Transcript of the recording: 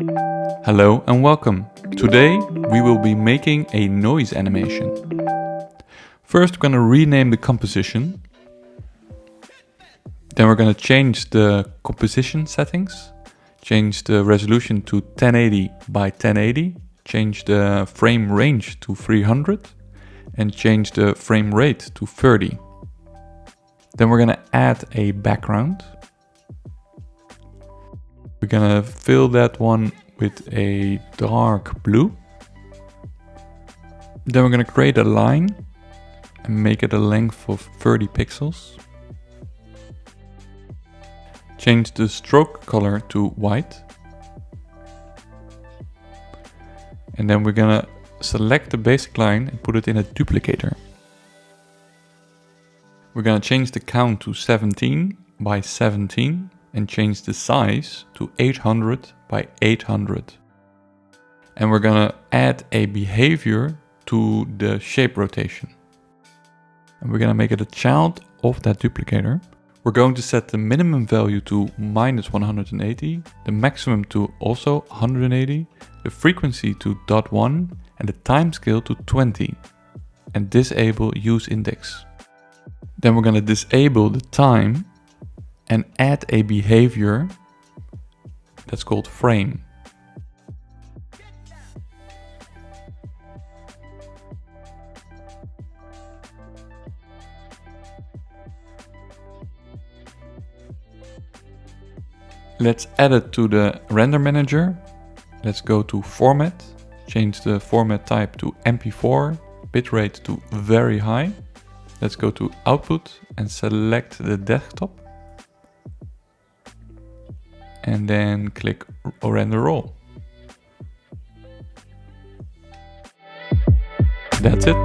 Hello and welcome. Today we will be making a noise animation. First we're going to rename the composition. Then we're going to change the composition settings. Change the resolution to 1080 by 1080. Change the frame range to 300. And change the frame rate to 30. Then we're going to add a background. We're going to fill that one with a dark blue. Then we're going to create a line and make it a length of 30 pixels. Change the stroke color to white. And then we're going to select the basic line and put it in a duplicator. We're going to change the count to 17 by 17 and change the size to 800 by 800. And we're going to add a behavior to the shape rotation. And we're going to make it a child of that duplicator. We're going to set the minimum value to -180, the maximum to also 180, the frequency to 0.1 and the time scale to 20. And disable use index. Then we're going to disable the time and add a behavior that's called frame. Let's add it to the render manager. Let's go to format, change the format type to MP4, bitrate to very high. Let's go to output and select the desktop. And then click render all. That's it.